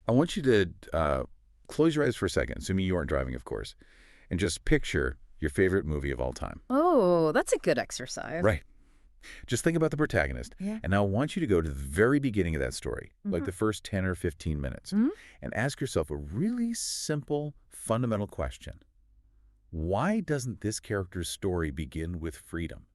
I want you to close your eyes for a second, assuming you aren't driving, of course, and just picture your favorite movie of all time. Oh, that's a good exercise. Right. Just think about the protagonist. Yeah. And now I want you to go to the very beginning of that story, like Mm-hmm. the first 10 or 15 minutes, Hmm. and ask yourself a really simple, fundamental question. Why doesn't this character's story begin with freedom?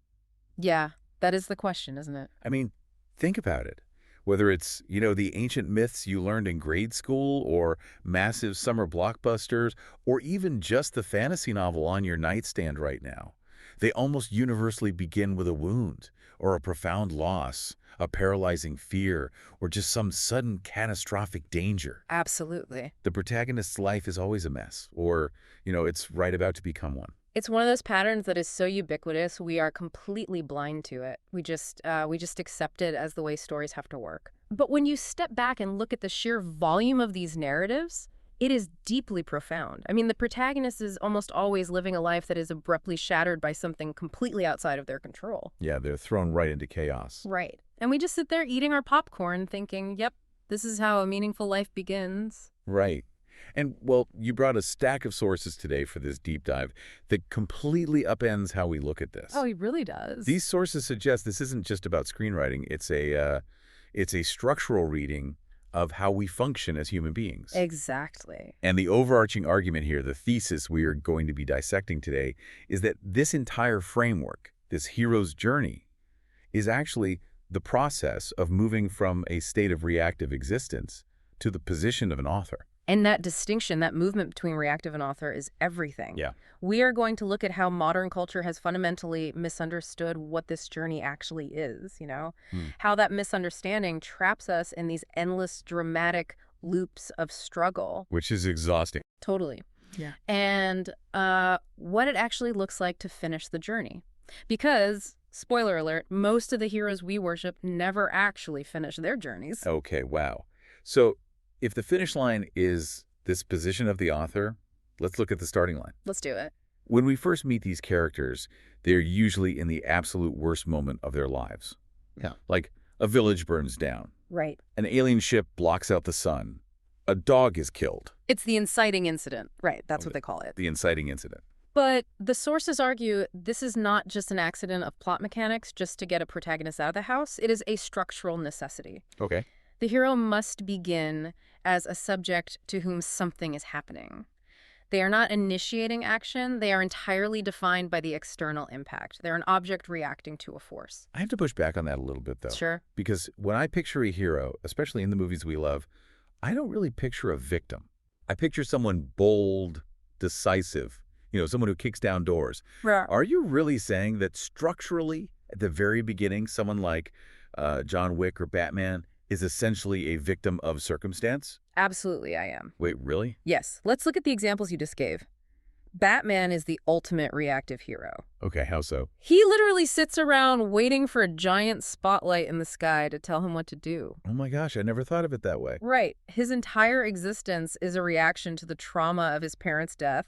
Yeah, that is the question, isn't it? I mean, think about it. Whether it's, the ancient myths you learned in grade school or massive summer blockbusters or even just the fantasy novel on your nightstand right now, they almost universally begin with a wound or a profound loss, a paralyzing fear, or just some sudden catastrophic danger. Absolutely. The protagonist's life is always a mess, or, it's right about to become one. It's one of those patterns that is so ubiquitous, we are completely blind to it. We just accept it as the way stories have to work. But when you step back and look at the sheer volume of these narratives, it is deeply profound. I mean, the protagonist is almost always living a life that is abruptly shattered by something completely outside of their control. Yeah, they're thrown right into chaos. Right. And we just sit there eating our popcorn thinking, yep, this is how a meaningful life begins. Right. And, well, you brought a stack of sources today for this deep dive that completely upends how we look at this. Oh, he really does. These sources suggest this isn't just about screenwriting. It's a structural reading of how we function as human beings. Exactly. And the overarching argument here, the thesis we are going to be dissecting today, is that this entire framework, this hero's journey, is actually the process of moving from a state of reactive existence to the position of an author. And that distinction, that movement between reactive and author is everything. Yeah. We are going to look at how modern culture has fundamentally misunderstood what this journey actually is, How that misunderstanding traps us in these endless dramatic loops of struggle. Which is exhausting. Totally. Yeah. And what it actually looks like to finish the journey. Because, spoiler alert, most of the heroes we worship never actually finish their journeys. Okay, wow. So if the finish line is this position of the author, let's look at the starting line. Let's do it. When we first meet these characters, they're usually in the absolute worst moment of their lives. Yeah. Like a village burns down, Right. an alien ship blocks out the sun, a dog is killed, It's the inciting incident. Right. That's what they call it. the inciting incident. But the sources argue this is not just an accident of plot mechanics just to get a protagonist out of the house. It is a structural necessity. Okay. The hero must begin as a subject to whom something is happening. They are not initiating action. They are entirely defined by the external impact. They're an object reacting to a force. I have to push back on that a little bit, though. Sure. Because when I picture a hero, especially in the movies we love, I don't really picture a victim. I picture someone bold, decisive, someone who kicks down doors. Right. Are you really saying that structurally, at the very beginning, someone like John Wick or Batman is essentially a victim of circumstance? Absolutely, I am. Wait, really? Yes. Let's look at the examples you just gave. Batman is the ultimate reactive hero. Okay, how so? He literally sits around waiting for a giant spotlight in the sky to tell him what to do. Oh my gosh, I never thought of it that way. Right. His entire existence is a reaction to the trauma of his parents' death,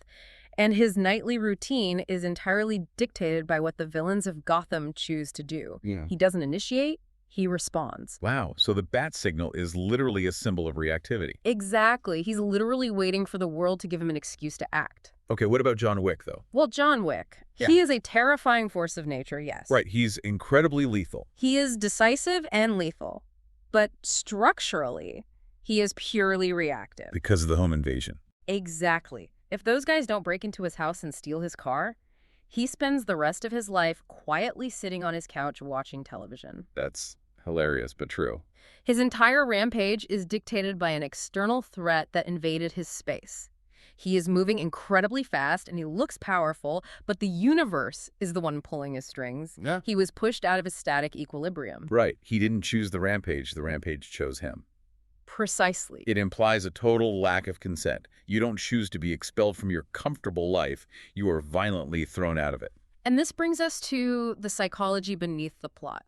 and his nightly routine is entirely dictated by what the villains of Gotham choose to do. Yeah. He doesn't initiate, he responds. Wow, so the bat signal is literally a symbol of reactivity. Exactly. He's literally waiting for the world to give him an excuse to act. Okay, what about John Wick, though? Well, John Wick, Yeah. he is a terrifying force of nature, yes. Right, he's incredibly lethal. He is decisive and lethal, but structurally, he is purely reactive. Because of the home invasion. Exactly. If those guys don't break into his house and steal his car, he spends the rest of his life quietly sitting on his couch watching television. That's hilarious, but true. His entire rampage is dictated by an external threat that invaded his space. He is moving incredibly fast and he looks powerful, but the universe is the one pulling his strings. Yeah. He was pushed out of his static equilibrium. Right, he didn't choose the rampage chose him. Precisely. It implies a total lack of consent. You don't choose to be expelled from your comfortable life. You are violently thrown out of it. And this brings us to the psychology beneath the plot.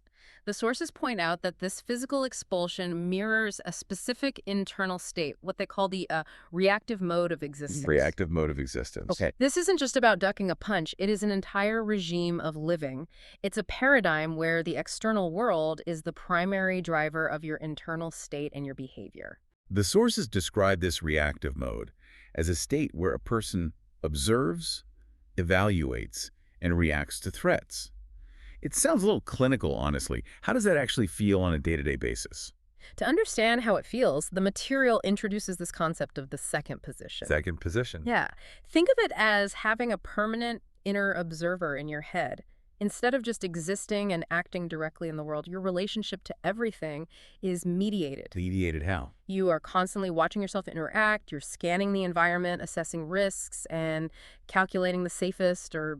The sources point out that this physical expulsion mirrors a specific internal state, what they call the reactive mode of existence. Reactive mode of existence. Okay. This isn't just about ducking a punch. It is an entire regime of living. It's a paradigm where the external world is the primary driver of your internal state and your behavior. The sources describe this reactive mode as a state where a person observes, evaluates, and reacts to threats. It sounds a little clinical, honestly. How does that actually feel on a day-to-day basis? To understand how it feels, the material introduces this concept of the second position. Second position. Yeah. Think of it as having a permanent inner observer in your head. Instead of just existing and acting directly in the world, your relationship to everything is mediated. Mediated how? You are constantly watching yourself interact, you're scanning the environment, assessing risks, and calculating the safest or,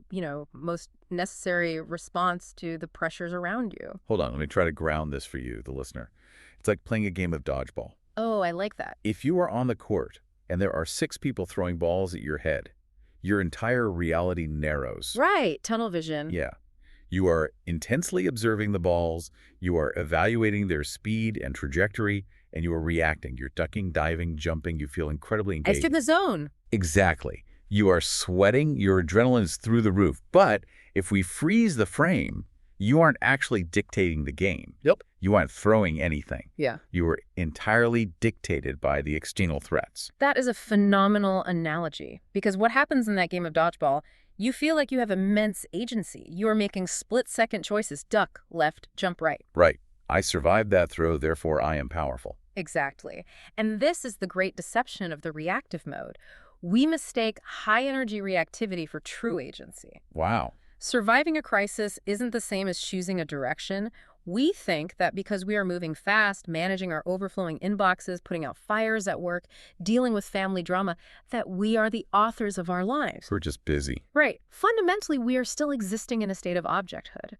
most necessary response to the pressures around you. Hold on, let me try to ground this for you, the listener. It's like playing a game of dodgeball. Oh, I like that. If you are on the court and there are 6 people throwing balls at your head, your entire reality narrows. Right, tunnel vision. Yeah. You are intensely observing the balls, you are evaluating their speed and trajectory, and you are reacting. You're ducking, diving, jumping. You feel incredibly I engaged. skip the zone. Exactly. You are sweating, your adrenaline is through the roof. But if we freeze the frame, you aren't actually dictating the game. Yep. You aren't throwing anything. Yeah. You are entirely dictated by the external threats. That is a phenomenal analogy, because what happens in that game of dodgeball, you feel like you have immense agency. You are making split-second choices, duck, left, jump right. Right. I survived that throw, therefore I am powerful. Exactly. And this is the great deception of the reactive mode. We mistake high-energy reactivity for true agency. Wow. Surviving a crisis isn't the same as choosing a direction. We think that because we are moving fast, managing our overflowing inboxes, putting out fires at work, dealing with family drama, that we are the authors of our lives. We're just busy. Right. Fundamentally, we are still existing in a state of objecthood.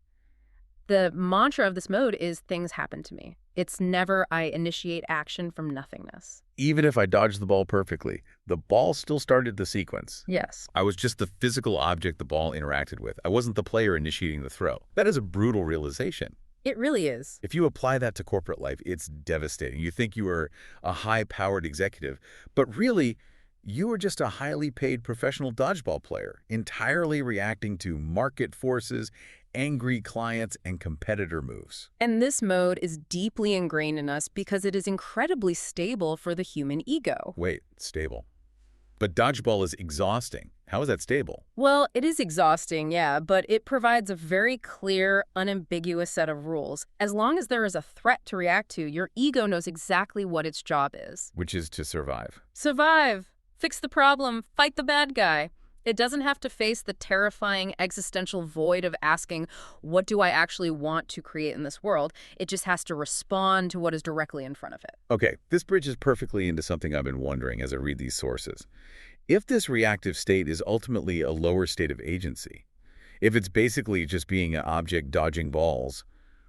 The mantra of this mode is things happen to me. It's never I initiate action from nothingness. Even if I dodged the ball perfectly, the ball still started the sequence. Yes. I was just the physical object the ball interacted with. I wasn't the player initiating the throw. That is a brutal realization. It really is. If you apply that to corporate life, it's devastating. You think you are a high-powered executive, but really, you are just a highly paid professional dodgeball player, entirely reacting to market forces, angry clients, and competitor moves. And this mode is deeply ingrained in us because it is incredibly stable for the human ego. Wait, stable. But dodgeball is exhausting. How is that stable? Well, it is exhausting, yeah, but it provides a very clear, unambiguous set of rules. As long as there is a threat to react to, your ego knows exactly what its job is. Which is to survive. Survive, fix the problem, fight the bad guy. It doesn't have to face the terrifying existential void of asking, what do I actually want to create in this world? It just has to respond to what is directly in front of it. Okay, this bridges perfectly into something I've been wondering as I read these sources. If this reactive state is ultimately a lower state of agency, if it's basically just being an object dodging balls,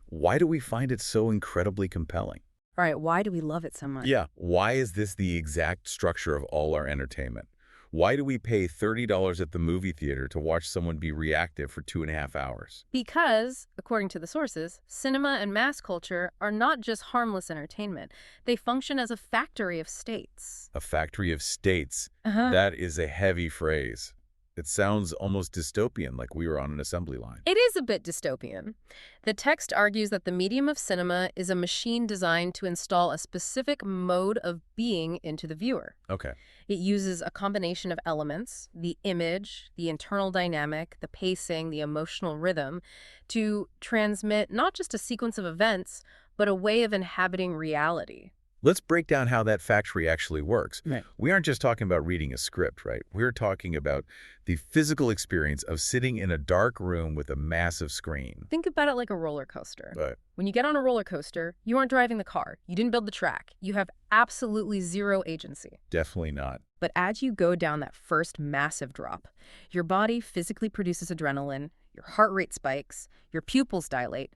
why do we find it so incredibly compelling? All right, why do we love it so much? Yeah, why is this the exact structure of all our entertainment? Why do we pay $30 at the movie theater to watch someone be reactive for 2.5 hours? Because, according to the sources, cinema and mass culture are not just harmless entertainment. They function as a factory of states. A factory of states. Uh-huh. That is a heavy phrase. It sounds almost dystopian, like we were on an assembly line. It is a bit dystopian. The text argues that the medium of cinema is a machine designed to install a specific mode of being into the viewer. Okay. It uses a combination of elements, the image, the internal dynamic, the pacing, the emotional rhythm, to transmit not just a sequence of events, but a way of inhabiting reality. Let's break down how that factory actually works. Right. We aren't just talking about reading a script, right? We're talking about the physical experience of sitting in a dark room with a massive screen. Think about it like a roller coaster. Right. When you get on a roller coaster, you aren't driving the car. You didn't build the track. You have absolutely zero agency. Definitely not. But as you go down that first massive drop, your body physically produces adrenaline, your heart rate spikes, your pupils dilate.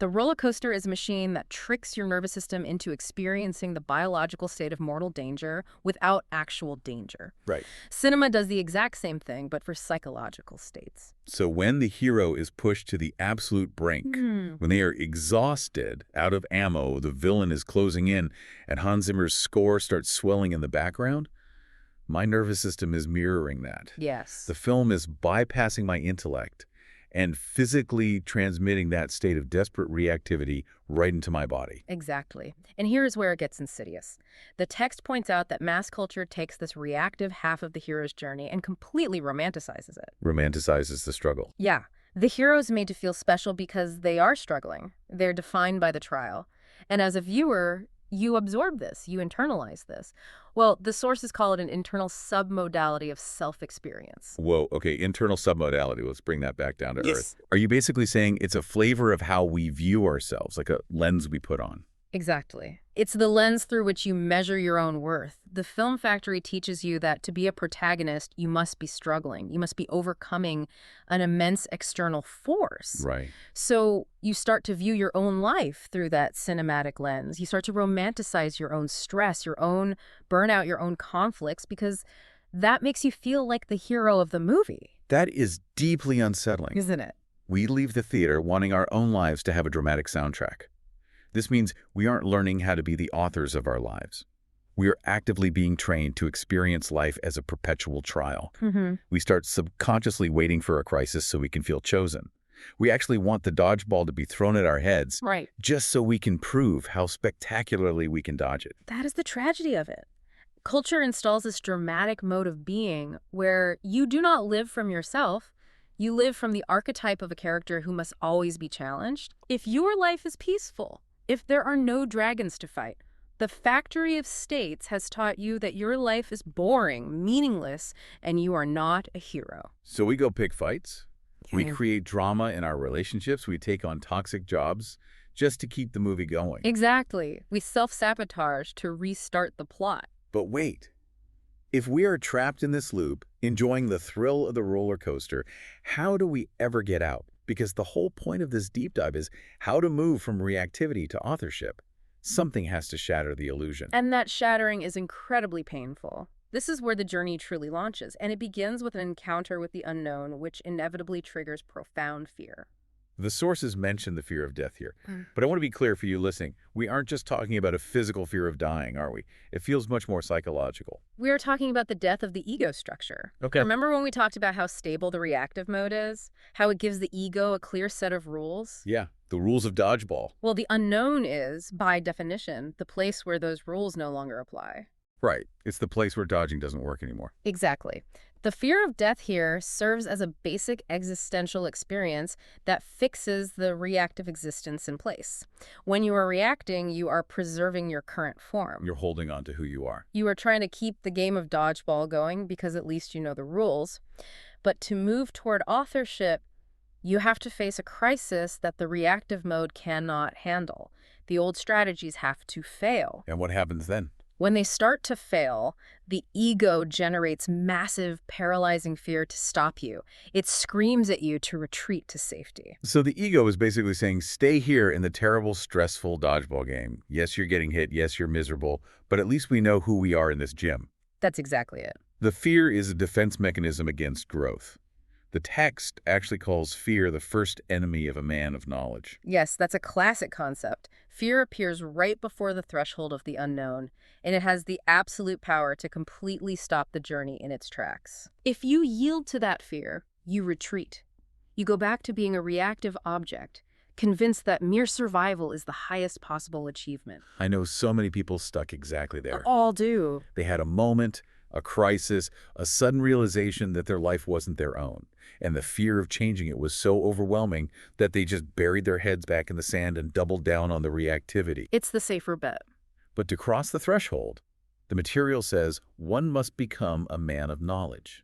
The roller coaster is a machine that tricks your nervous system into experiencing the biological state of mortal danger without actual danger. Right. Cinema does the exact same thing, but for psychological states. So when the hero is pushed to the absolute brink, when they are exhausted, out of ammo, the villain is closing in, and Hans Zimmer's score starts swelling in the background, my nervous system is mirroring that. Yes. The film is bypassing my intellect and physically transmitting that state of desperate reactivity right into my body. Exactly. And here's where it gets insidious. The text points out that mass culture takes this reactive half of the hero's journey and completely romanticizes it. Romanticizes the struggle. Yeah, the hero's made to feel special because they are struggling. They're defined by the trial. And as a viewer, you absorb this, you internalize this. Well, the sources call it an internal submodality of self-experience. Whoa, okay, internal submodality. Let's bring that back down to Yes. earth. Are you basically saying it's a flavor of how we view ourselves, like a lens we put on? Exactly. It's the lens through which you measure your own worth. The film factory teaches you that to be a protagonist, you must be struggling. You must be overcoming an immense external force. Right. So you start to view your own life through that cinematic lens. You start to romanticize your own stress, your own burnout, your own conflicts, because that makes you feel like the hero of the movie. That is deeply unsettling. Isn't it? We leave the theater wanting our own lives to have a dramatic soundtrack. This means we aren't learning how to be the authors of our lives. We are actively being trained to experience life as a perpetual trial. We start subconsciously waiting for a crisis so we can feel chosen. We actually want the dodgeball to be thrown at our heads Right. just so we can prove how spectacularly we can dodge it. That is the tragedy of it. Culture installs this dramatic mode of being where you do not live from yourself. You live from the archetype of a character who must always be challenged. If your life is peaceful, if there are no dragons to fight, the factory of states has taught you that your life is boring, meaningless, and you are not a hero. So we go pick fights. We Okay. create drama in our relationships. We take on toxic jobs just to keep the movie going. Exactly. We self-sabotage to restart the plot. But wait, if we are trapped in this loop, enjoying the thrill of the roller coaster, how do we ever get out? Because the whole point of this deep dive is how to move from reactivity to authorship. Something has to shatter the illusion. And that shattering is incredibly painful. This is where the journey truly launches, and it begins with an encounter with the unknown, which inevitably triggers profound fear. The sources mention the fear of death here. But I want to be clear for you listening. We aren't just talking about a physical fear of dying, are we? It feels much more psychological. We are talking about the death of the ego structure. Okay. Remember when we talked about how stable the reactive mode is? How it gives the ego a clear set of rules? Yeah, the rules of dodgeball. Well, the unknown is, by definition, the place where those rules no longer apply. Right. It's the place where dodging doesn't work anymore. Exactly. The fear of death here serves as a basic existential experience that fixes the reactive existence in place. When you are reacting, you are preserving your current form. You're holding on to who you are. You are trying to keep the game of dodgeball going because at least you know the rules. But to move toward authorship, you have to face a crisis that the reactive mode cannot handle. The old strategies have to fail. And what happens then? When they start to fail, the ego generates massive, paralyzing fear to stop you. It screams at you to retreat to safety. So the ego is basically saying, stay here in the terrible, stressful dodgeball game. Yes, you're getting hit. Yes, you're miserable. But at least we know who we are in this gym. That's exactly it. The fear is a defense mechanism against growth. The text actually calls fear the first enemy of a man of knowledge. Yes, that's a classic concept. Fear appears right before the threshold of the unknown, and it has the absolute power to completely stop the journey in its tracks. If you yield to that fear, you retreat. You go back to being a reactive object, convinced that mere survival is the highest possible achievement. I know so many people stuck exactly there. All do. They had a moment, a crisis, a sudden realization that their life wasn't their own. And the fear of changing it was so overwhelming that they just buried their heads back in the sand and doubled down on the reactivity. It's the safer bet. But to cross the threshold, the material says one must become a man of knowledge.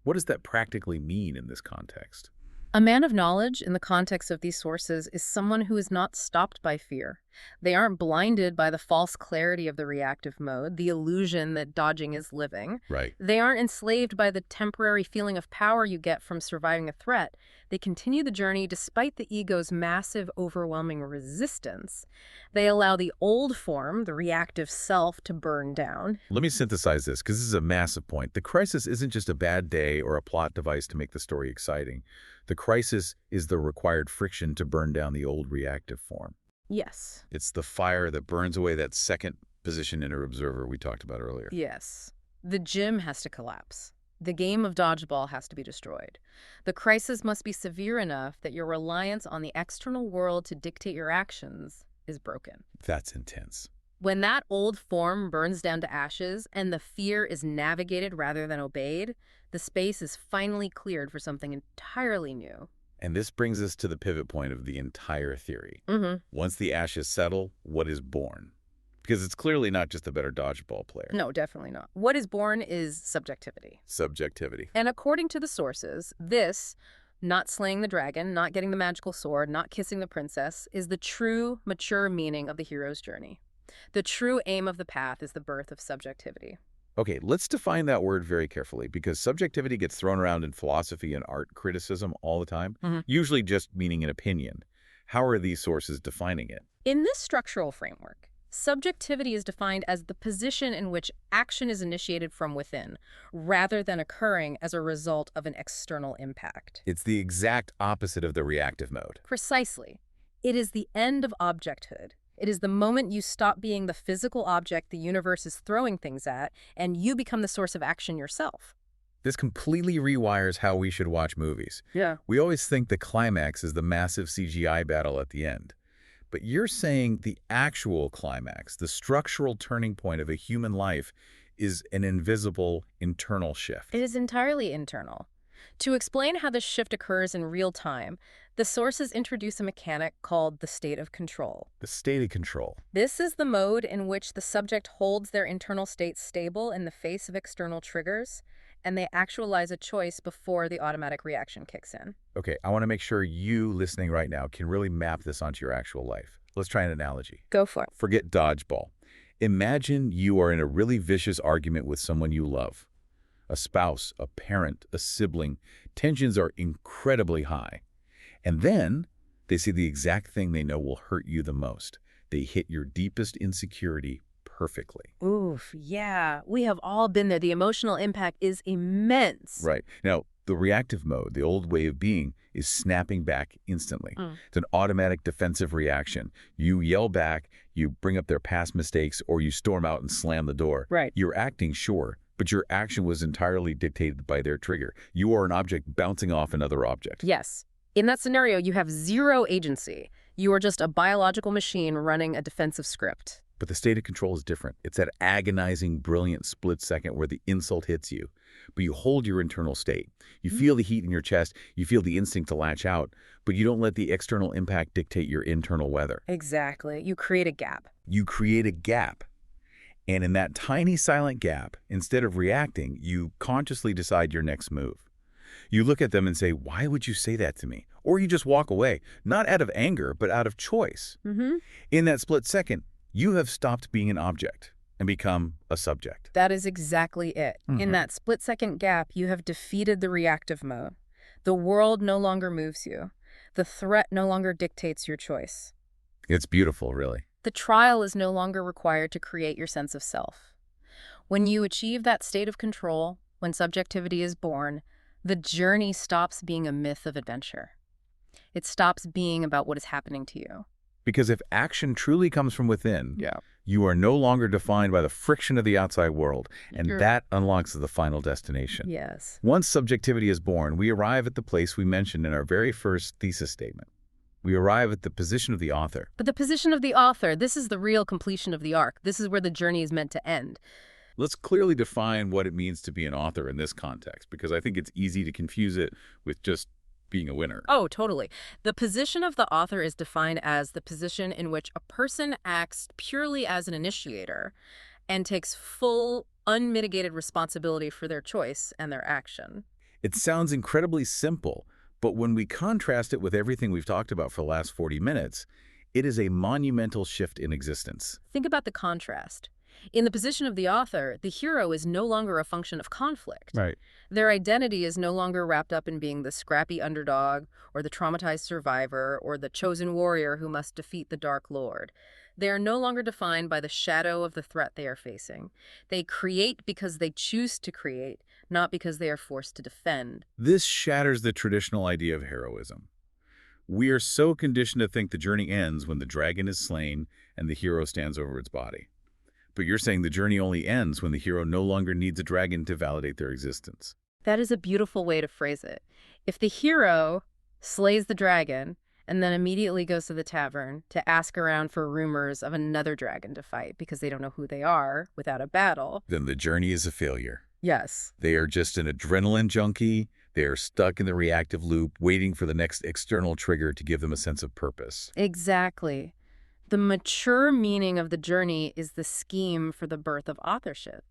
What does that practically mean in this context? A man of knowledge, in the context of these sources, is someone who is not stopped by fear. They aren't blinded by the false clarity of the reactive mode, the illusion that dodging is living. Right. They aren't enslaved by the temporary feeling of power you get from surviving a threat. They continue the journey despite the ego's massive, overwhelming resistance. They allow the old form, the reactive self, to burn down. Let me synthesize this, because this is a massive point. The crisis isn't just a bad day or a plot device to make the story exciting. The crisis is the required friction to burn down the old reactive form. Yes. It's the fire that burns away that second position inner observer we talked about earlier. Yes. The gym has to collapse. The game of dodgeball has to be destroyed. The crisis must be severe enough that your reliance on the external world to dictate your actions is broken. That's intense. When that old form burns down to ashes and the fear is navigated rather than obeyed, the space is finally cleared for something entirely new. And this brings us to the pivot point of the entire theory. Mm-hmm. Once the ashes settle, what is born? Because it's clearly not just a better dodgeball player. No, definitely not. What is born is subjectivity. Subjectivity. And according to the sources, this, not slaying the dragon, not getting the magical sword, not kissing the princess, is the true, mature meaning of the hero's journey. The true aim of the path is the birth of subjectivity. Okay, let's define that word very carefully, because subjectivity gets thrown around in philosophy and art criticism all the time, usually just meaning an opinion. How are these sources defining it? In this structural framework, subjectivity is defined as the position in which action is initiated from within, rather than occurring as a result of an external impact. It's the exact opposite of the reactive mode. Precisely. It is the end of objecthood. It is the moment you stop being the physical object the universe is throwing things at, and you become the source of action yourself. This completely rewires how we should watch movies. Yeah. We always think the climax is the massive CGI battle at the end. But you're saying the actual climax, the structural turning point of a human life, is an invisible internal shift. It is entirely internal. To explain how this shift occurs in real time, the sources introduce a mechanic called the state of control. The state of control. This is the mode in which the subject holds their internal state stable in the face of external triggers, and they actualize a choice before the automatic reaction kicks in. Okay, I want to make sure you listening right now can really map this onto your actual life. Let's try an analogy. Go for it. Forget dodgeball. Imagine you are in a really vicious argument with someone you love. A spouse, a parent, a sibling. Tensions are incredibly high. And then they say the exact thing they know will hurt you the most. They hit your deepest insecurity perfectly. Oof, yeah. We have all been there. The emotional impact is immense. Right. Now, the reactive mode, the old way of being, is snapping back instantly. It's an automatic defensive reaction. You yell back, you bring up their past mistakes, or you storm out and slam the door. Right. You're acting, sure, but your action was entirely dictated by their trigger. You are an object bouncing off another object. Yes. In that scenario, you have zero agency. You are just a biological machine running a defensive script. But the state of control is different. It's that agonizing, brilliant split second where the insult hits you. But you hold your internal state. You feel the heat in your chest. You feel the instinct to lash out. But you don't let the external impact dictate your internal weather. Exactly. You create a gap. You create a gap. And in that tiny silent gap, instead of reacting, you consciously decide your next move. You look at them and say, why would you say that to me? Or you just walk away, not out of anger, but out of choice. In that split second, you have stopped being an object and become a subject. That is exactly it. In that split-second gap, you have defeated the reactive mode. The world no longer moves you. The threat no longer dictates your choice. It's beautiful, really. The trial is no longer required to create your sense of self. When you achieve that state of control, when subjectivity is born, the journey stops being a myth of adventure. It stops being about what is happening to you. Because if action truly comes from within, you are no longer defined by the friction of the outside world, and that unlocks the final destination. Yes. Once subjectivity is born, we arrive at the place we mentioned in our very first thesis statement. We arrive at the position of the author. But the position of the author, this is the real completion of the arc. This is where the journey is meant to end. Let's clearly define what it means to be an author in this context, because I think it's easy to confuse it with just being a winner. Oh, totally. The position of the author is defined as the position in which a person acts purely as an initiator and takes full, unmitigated responsibility for their choice and their action. It sounds incredibly simple, but when we contrast it with everything we've talked about for the last 40 minutes, it is a monumental shift in existence. Think about the contrast. In the position of the author, the hero is no longer a function of conflict. Right. Their identity is no longer wrapped up in being the scrappy underdog or the traumatized survivor or the chosen warrior who must defeat the Dark Lord. They are no longer defined by the shadow of the threat they are facing. They create because they choose to create, not because they are forced to defend. This shatters the traditional idea of heroism. We are so conditioned to think the journey ends when the dragon is slain and the hero stands over its body. But you're saying the journey only ends when the hero no longer needs a dragon to validate their existence. That is a beautiful way to phrase it. If the hero slays the dragon and then immediately goes to the tavern to ask around for rumors of another dragon to fight because they don't know who they are without a battle. Then the journey is a failure. Yes. They are just an adrenaline junkie. They are stuck in the reactive loop, waiting for the next external trigger to give them a sense of purpose. Exactly. The mature meaning of the journey is the scheme for the birth of authorship.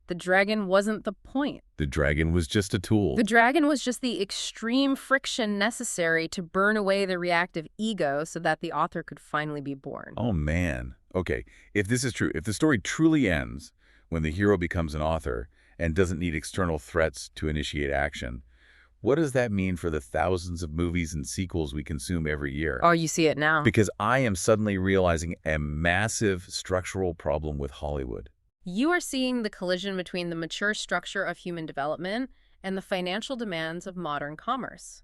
The dragon wasn't the point. The dragon was just a tool. The dragon was just the extreme friction necessary to burn away the reactive ego so that the author could finally be born. Oh, man. Okay, if this is true, if the story truly ends when the hero becomes an author and doesn't need external threats to initiate action, what does that mean for the thousands of movies and sequels we consume every year? Oh, you see it now. Because I am suddenly realizing a massive structural problem with Hollywood. You are seeing the collision between the mature structure of human development and the financial demands of modern commerce.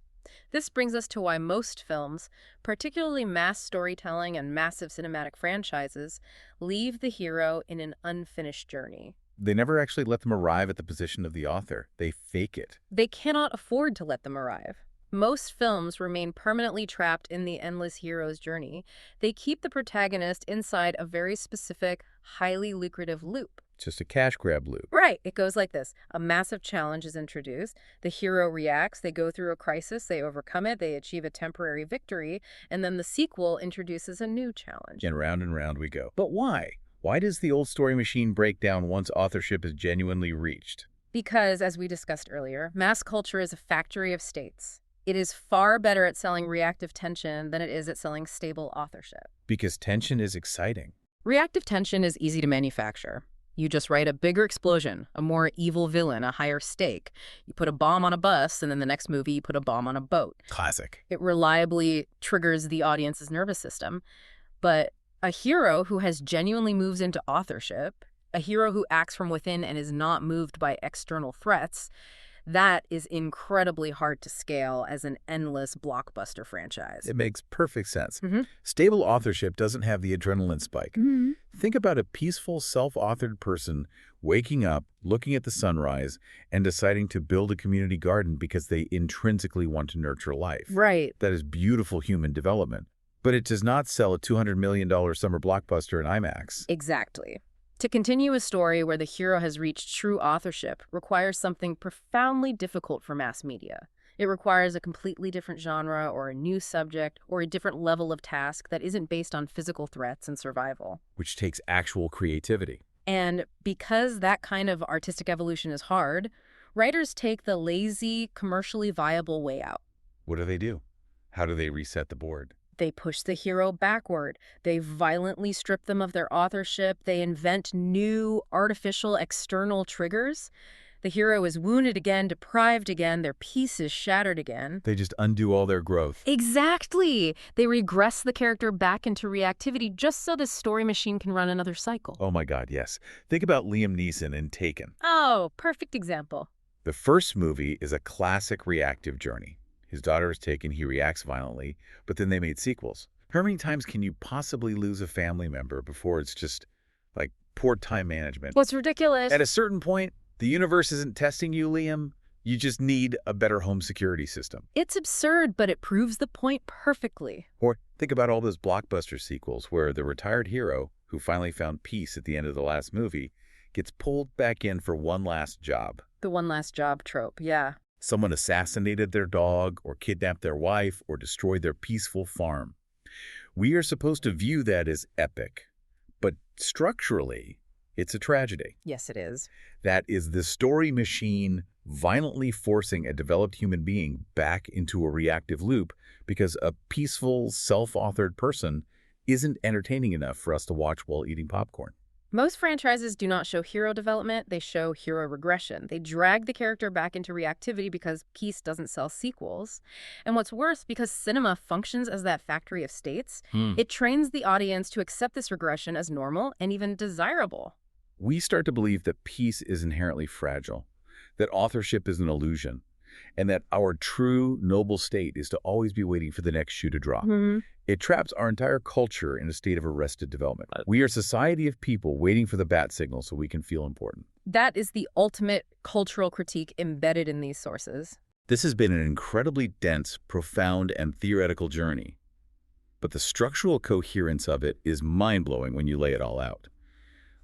This brings us to why most films, particularly mass storytelling and massive cinematic franchises, leave the hero in an unfinished journey. They never actually let them arrive at the position of the author. They fake it. They cannot afford to let them arrive. Most films remain permanently trapped in the endless hero's journey. They keep the protagonist inside a very specific, highly lucrative loop. Just a cash grab loop. Right. It goes like this. A massive challenge is introduced. The hero reacts. They go through a crisis. They overcome it. They achieve a temporary victory. And then the sequel introduces a new challenge. And round we go. But why? Why does the old story machine break down once authorship is genuinely reached? Because, as we discussed earlier, mass culture is a factory of states. It is far better at selling reactive tension than it is at selling stable authorship. Because tension is exciting. Reactive tension is easy to manufacture. You just write a bigger explosion, a more evil villain, a higher stake. You put a bomb on a bus, and then the next movie you put a bomb on a boat. Classic. It reliably triggers the audience's nervous system. But a hero who has genuinely moves into authorship, a hero who acts from within and is not moved by external threats, that is incredibly hard to scale as an endless blockbuster franchise. It makes perfect sense. Stable authorship doesn't have the adrenaline spike. Think about a peaceful, self-authored person waking up, looking at the sunrise, and deciding to build a community garden because they intrinsically want to nurture life. Right. That is beautiful human development. But it does not sell a $200 million summer blockbuster in IMAX. Exactly. To continue a story where the hero has reached true authorship requires something profoundly difficult for mass media. It requires a completely different genre or a new subject or a different level of task that isn't based on physical threats and survival. Which takes actual creativity. And because that kind of artistic evolution is hard, writers take the lazy, commercially viable way out. What do? How do they reset the board? They push the hero backward. They violently strip them of their authorship. They invent new, artificial, external triggers. The hero is wounded again, deprived again, their peace is shattered again. They just undo all their growth. Exactly! They regress the character back into reactivity just so the story machine can run another cycle. Oh my God, yes. Think about Liam Neeson in Taken. Oh, perfect example. The first movie is a classic reactive journey. His daughter is taken, he reacts violently, but then they made sequels. How many times can you possibly lose a family member before it's just, like, poor time management? What's ridiculous? At a certain point, the universe isn't testing you, Liam. You just need a better home security system. It's absurd, but it proves the point perfectly. Or think about all those blockbuster sequels where the retired hero, who finally found peace at the end of the last movie, gets pulled back in for one last job. The one last job trope, yeah. Someone assassinated their dog, or kidnapped their wife, or destroyed their peaceful farm. We are supposed to view that as epic, but structurally, it's a tragedy. Yes, it is. That is the story machine violently forcing a developed human being back into a reactive loop because a peaceful, self-authored person isn't entertaining enough for us to watch while eating popcorn. Most franchises do not show hero development, they show hero regression. They drag the character back into reactivity because peace doesn't sell sequels. And what's worse, because cinema functions as that factory of states, it trains the audience to accept this regression as normal and even desirable. We start to believe that peace is inherently fragile, that authorship is an illusion, and that our true noble state is to always be waiting for the next shoe to drop. It traps our entire culture in a state of arrested development. We are a society of people waiting for the bat signal so we can feel important. That is the ultimate cultural critique embedded in these sources. This has been an incredibly dense, profound, and theoretical journey, but the structural coherence of it is mind-blowing when you lay it all out.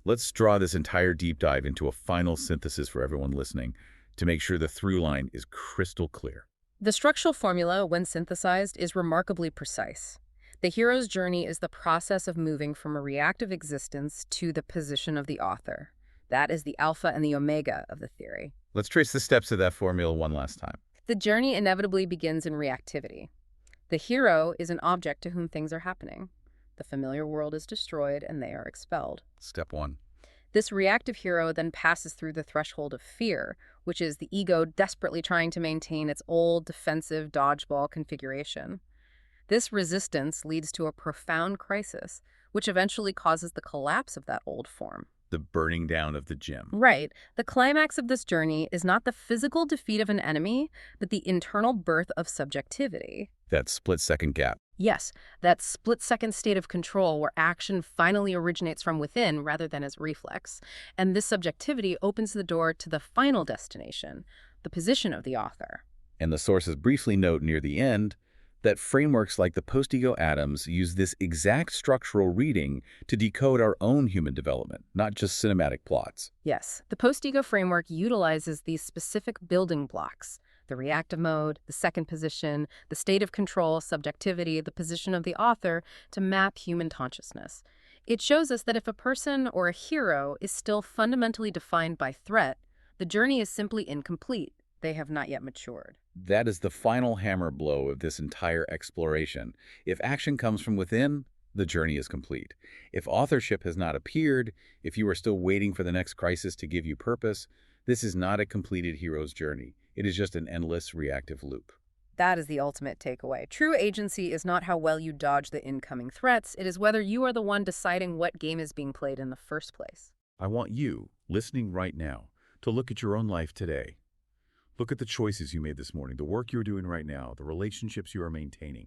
Let's draw this entire deep dive into a final synthesis for everyone listening to make sure the through line is crystal clear. The structural formula, when synthesized, is remarkably precise. The hero's journey is the process of moving from a reactive existence to the position of the author. That is the alpha and the omega of the theory. Let's trace the steps of that formula one last time. The journey inevitably begins in reactivity. The hero is an object to whom things are happening. The familiar world is destroyed and they are expelled. Step 1. This reactive hero then passes through the threshold of fear, which is the ego desperately trying to maintain its old defensive dodgeball configuration. This resistance leads to a profound crisis, which eventually causes the collapse of that old form. The burning down of the gym. Right. The climax of this journey is not the physical defeat of an enemy, but the internal birth of subjectivity. That split-second gap. Yes, that split-second state of control where action finally originates from within rather than as reflex. And this subjectivity opens the door to the final destination, the position of the author. And the sources briefly note near the end that frameworks like the post-ego atoms use this exact structural reading to decode our own human development, not just cinematic plots. Yes, the post-ego framework utilizes these specific building blocks: the reactive mode, the second position, the state of control, subjectivity, the position of the author, to map human consciousness. It shows us that if a person or a hero is still fundamentally defined by threat, the journey is simply incomplete. They have not yet matured. That is the final hammer blow of this entire exploration. If action comes from within, the journey is complete. If authorship has not appeared, if you are still waiting for the next crisis to give you purpose, this is not a completed hero's journey. It is just an endless reactive loop. That is the ultimate takeaway. True agency is not how well you dodge the incoming threats. It is whether you are the one deciding what game is being played in the first place. I want you, listening right now, to look at your own life today. Look at the choices you made this morning, the work you're doing right now, the relationships you are maintaining.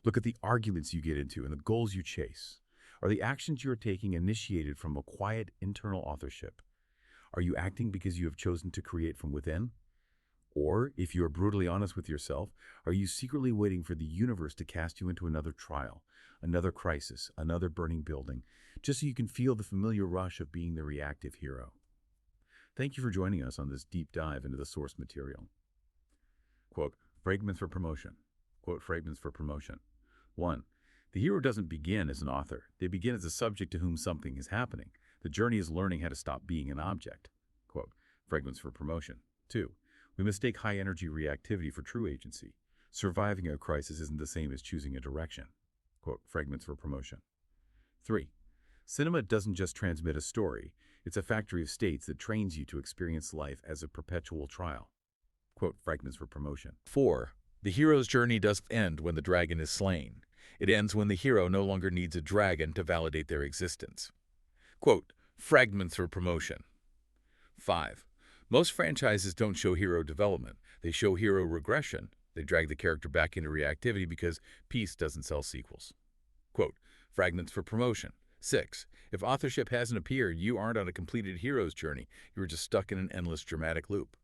Look at the arguments you get into and the goals you chase. Are the actions you're taking initiated from a quiet internal authorship? Are you acting because you have chosen to create from within? Or, if you are brutally honest with yourself, are you secretly waiting for the universe to cast you into another trial, another crisis, another burning building, just so you can feel the familiar rush of being the reactive hero? Thank you for joining us on this deep dive into the source material. Quote, fragments for promotion. Quote, fragments for promotion. 1. The hero doesn't begin as an author. They begin as a subject to whom something is happening. The journey is learning how to stop being an object. Quote, fragments for promotion. 2. We mistake high-energy reactivity for true agency. Surviving a crisis isn't the same as choosing a direction. Quote, fragments for promotion. 3. Cinema doesn't just transmit a story. It's a factory of states that trains you to experience life as a perpetual trial. Quote, fragments for promotion. 4. The hero's journey doesn't end when the dragon is slain. It ends when the hero no longer needs a dragon to validate their existence. Quote, fragments for promotion. 5. Most franchises don't show hero development. They show hero regression. They drag the character back into reactivity because peace doesn't sell sequels. Quote, fragments for promotion. 6. If authorship hasn't appeared, you aren't on a completed hero's journey. You're just stuck in an endless dramatic loop.